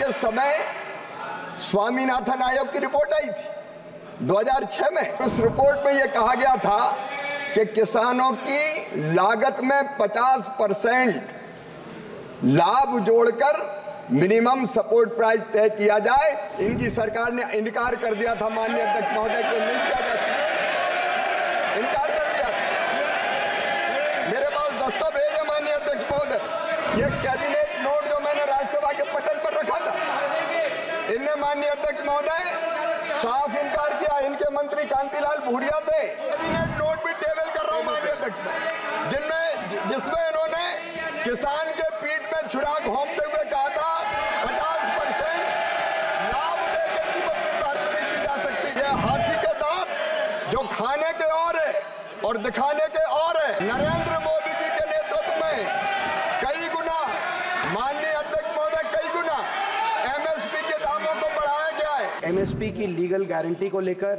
के समय स्वामीनाथन आयोग की रिपोर्ट आई थी 2006 में। उस रिपोर्ट में यह कहा गया था कि किसानों की लागत में 50% लाभ जोड़कर मिनिमम सपोर्ट प्राइस तय किया जाए। इनकी सरकार ने इनकार कर दिया था माननीय अध्यक्ष महोदय कि नहीं किया जा सकता, इनकार कर दिया था। मेरे पास दस्तावेज है माननीय अध्यक्ष महोदय, ये कैबिनेट नोट जो मैंने राज्यसभा के पटल पर रखा था, इनने माननीय अध्यक्ष महोदय साफ इनकार किया। इनके मंत्री कांतिलाल भूरिया थे। कैबिनेट नोट भी टेबल कर रहा हूं माननीय अध्यक्ष, जिसमें इन्होंने किसान के पीठ में छुरा घोंपते हुए कहा था 50% लाभ देकर कीमत निर्धारित नहीं की जा सकती। यह हाथी के दांत जो खाने के और है और दिखाने के और है। नरेंद्र मोदी जी के नेतृत्व में कई गुना, माननीय अध्यक्ष महोदय, कई गुना एमएसपी के दामों को बढ़ाया गया है। एमएसपी की लीगल गारंटी को लेकर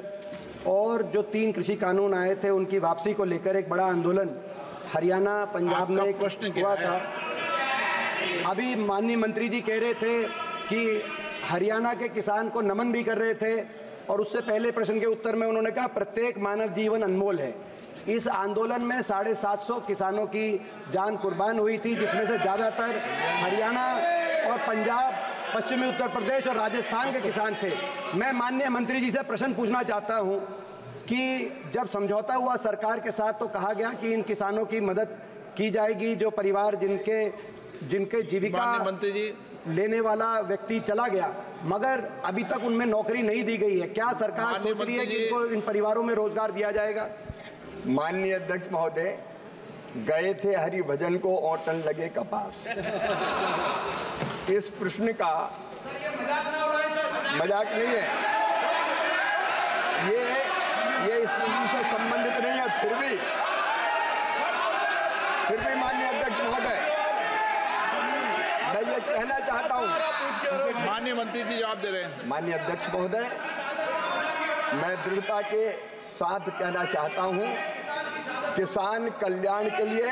और जो 3 कृषि कानून आए थे उनकी वापसी को लेकर एक बड़ा आंदोलन हरियाणा, पंजाब में हुआ था। अभी माननीय मंत्री जी कह रहे थे कि हरियाणा के किसान को नमन भी कर रहे थे, और उससे पहले प्रश्न के उत्तर में उन्होंने कहा प्रत्येक मानव जीवन अनमोल है। इस आंदोलन में 750 किसानों की जान कुर्बान हुई थी, जिसमें से ज़्यादातर हरियाणा और पंजाब, पश्चिमी उत्तर प्रदेश और राजस्थान के किसान थे। मैं माननीय मंत्री जी से प्रश्न पूछना चाहता हूं कि जब समझौता हुआ सरकार के साथ तो कहा गया कि इन किसानों की मदद की जाएगी, जो परिवार जिनके जीविका मंत्री जी लेने वाला व्यक्ति चला गया, मगर अभी तक उनमें नौकरी नहीं दी गई है। क्या सरकार सोच रही है कि इनको, इन परिवारों में रोजगार दिया जाएगा? माननीय अध्यक्ष महोदय, गए थे हरिभजन को औटन लगे कपास। इस प्रश्न का मजाक नहीं है, ये इस प्रश्न से संबंधित नहीं है। फिर भी माननीय अध्यक्ष महोदय, मैं ये कहना चाहता हूं। माननीय मंत्री जी जवाब दे रहे हैं। माननीय अध्यक्ष महोदय, मैं दृढ़ता के साथ कहना चाहता हूं, किसान कल्याण के लिए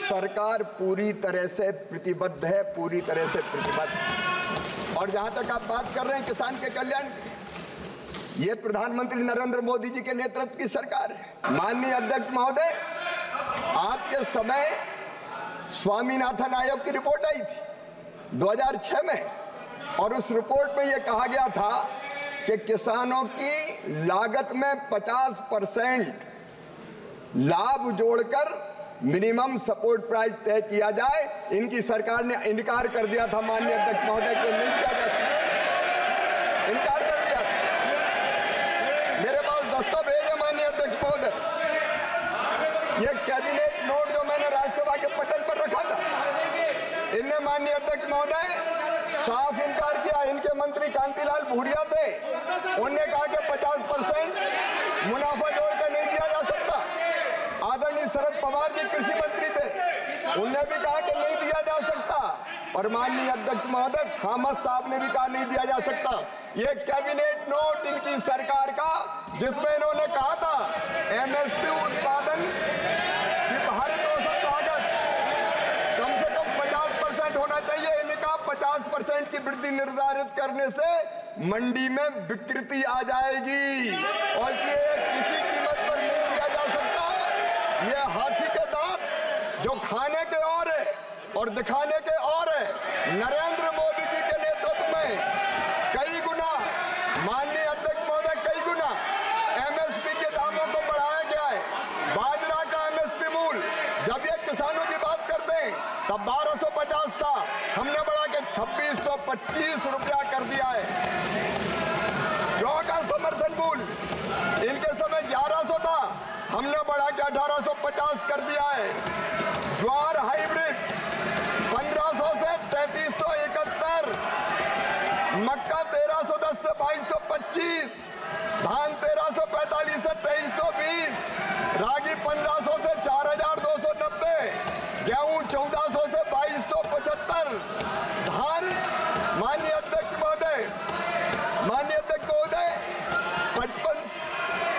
सरकार पूरी तरह से प्रतिबद्ध है, पूरी तरह से प्रतिबद्ध। और जहां तक आप बात कर रहे हैं किसान के कल्याण की, ये प्रधानमंत्री नरेंद्र मोदी जी के नेतृत्व की सरकार है। माननीय अध्यक्ष महोदय, आपके समय स्वामीनाथन आयोग की रिपोर्ट आई थी 2006 में, और उस रिपोर्ट में यह कहा गया था कि किसानों की लागत में 50% लाभ जोड़कर मिनिमम सपोर्ट प्राइस तय किया जाए। इनकी सरकार ने इनकार कर दिया था माननीय अध्यक्ष महोदय कि नहीं किया जा सकता, इनकार कर दिया था। मेरे पास दस्तावेज है माननीय अध्यक्ष महोदय, ये कैबिनेट नोट जो मैंने राज्यसभा के पटल पर रखा था, इनने माननीय अध्यक्ष महोदय साफ इनकार किया। इनके मंत्री कांतिलाल भूरिया थे, उन्होंने कहा कि 50% मुनाफा जोड़कर नहीं दिया जा सकता। आदरणीय शरद पवार जी कृषि मंत्री थे, उन्होंने भी कहा कि नहीं दिया जा सकता। और माननीय अध्यक्ष महोदय थॉमस साहब ने भी कहा नहीं दिया जा सकता। ये कैबिनेट नोट इनकी सरकार का, जिसमें इन्होंने कहा था एमएसपी उत्पादन की भारित औसत लागत कम से कम 50% होना चाहिए। इनका 50% की वृद्धि निर्धारित करने से मंडी में विकृति आ जाएगी, और ये किसी कीमत पर नहीं दिया जा सकता। ये हाथी के दांत जो खाने के और है और दिखाने के और है। नरेंद्र मोदी जी के नेतृत्व में कई गुना, माननीय अध्यक्ष महोदय, कई गुना एमएसपी के दामों को बढ़ाया गया है। बाजरा का एमएसपी मूल्य जब ये किसानों की बात करते हैं तब 1250 था, हमने बढ़ा के 2625 रुपया कर दिया है। जौ का समर्थन मूल्य इनके समय 1100 था, हमने बढ़ा के 1850 कर दिया है। ज्वार हाइब्रिड 1500 से 3371, मक्का 1310 से 2225, धान 1345 से 2320, रागी 1500 से 4290, गेहूं 1400 से 2275, धान माननीय अध्यक्ष महोदय 55,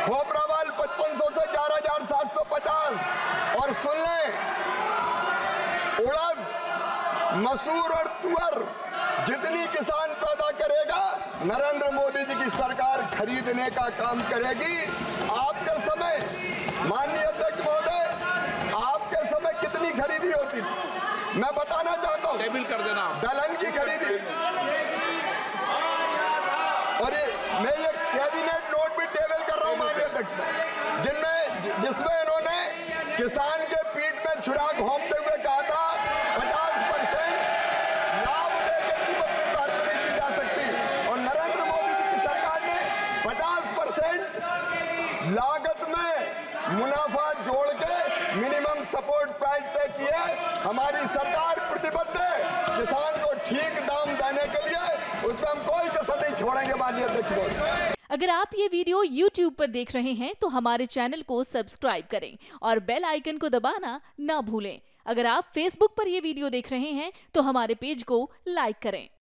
खोपरावाल 5500 से 11750, और सुन लें उड़द, मसूर और तुअर जितनी किसान पैदा करेगा नरेंद्र मोदी जी की सरकार खरीदने का काम करेगी। आपके समय माननीय अध्यक्ष महोदय, आपके समय कितनी खरीदी होती थी मैं बताना चाहता हूँ। टेबल कर देना। दलहन की खरीदी, और मैं ये कैबिनेट नोट भी टेबल कर रहा हूँ माननीय अध्यक्ष, जिसमें इन्होंने किसान के पीठ में छुरा घोंपते हुए कहा था 50% लाभ देकर कीमत निर्धारित नहीं की जा सकती, और नरेंद्र मोदी जी की सरकार ने 50% लागत में मुनाफा जोड़ के मिनिमम सपोर्ट प्राइस तय किया। हमारी सरकार प्रतिबद्ध है किसान को ठीक दाम देने के लिए, उसमें हम कोई कसर नहीं छोड़ेंगे माननीय अध्यक्ष महोदय। अगर आप ये वीडियो YouTube पर देख रहे हैं तो हमारे चैनल को सब्सक्राइब करें और बेल आइकन को दबाना ना भूलें। अगर आप Facebook पर ये वीडियो देख रहे हैं तो हमारे पेज को लाइक करें।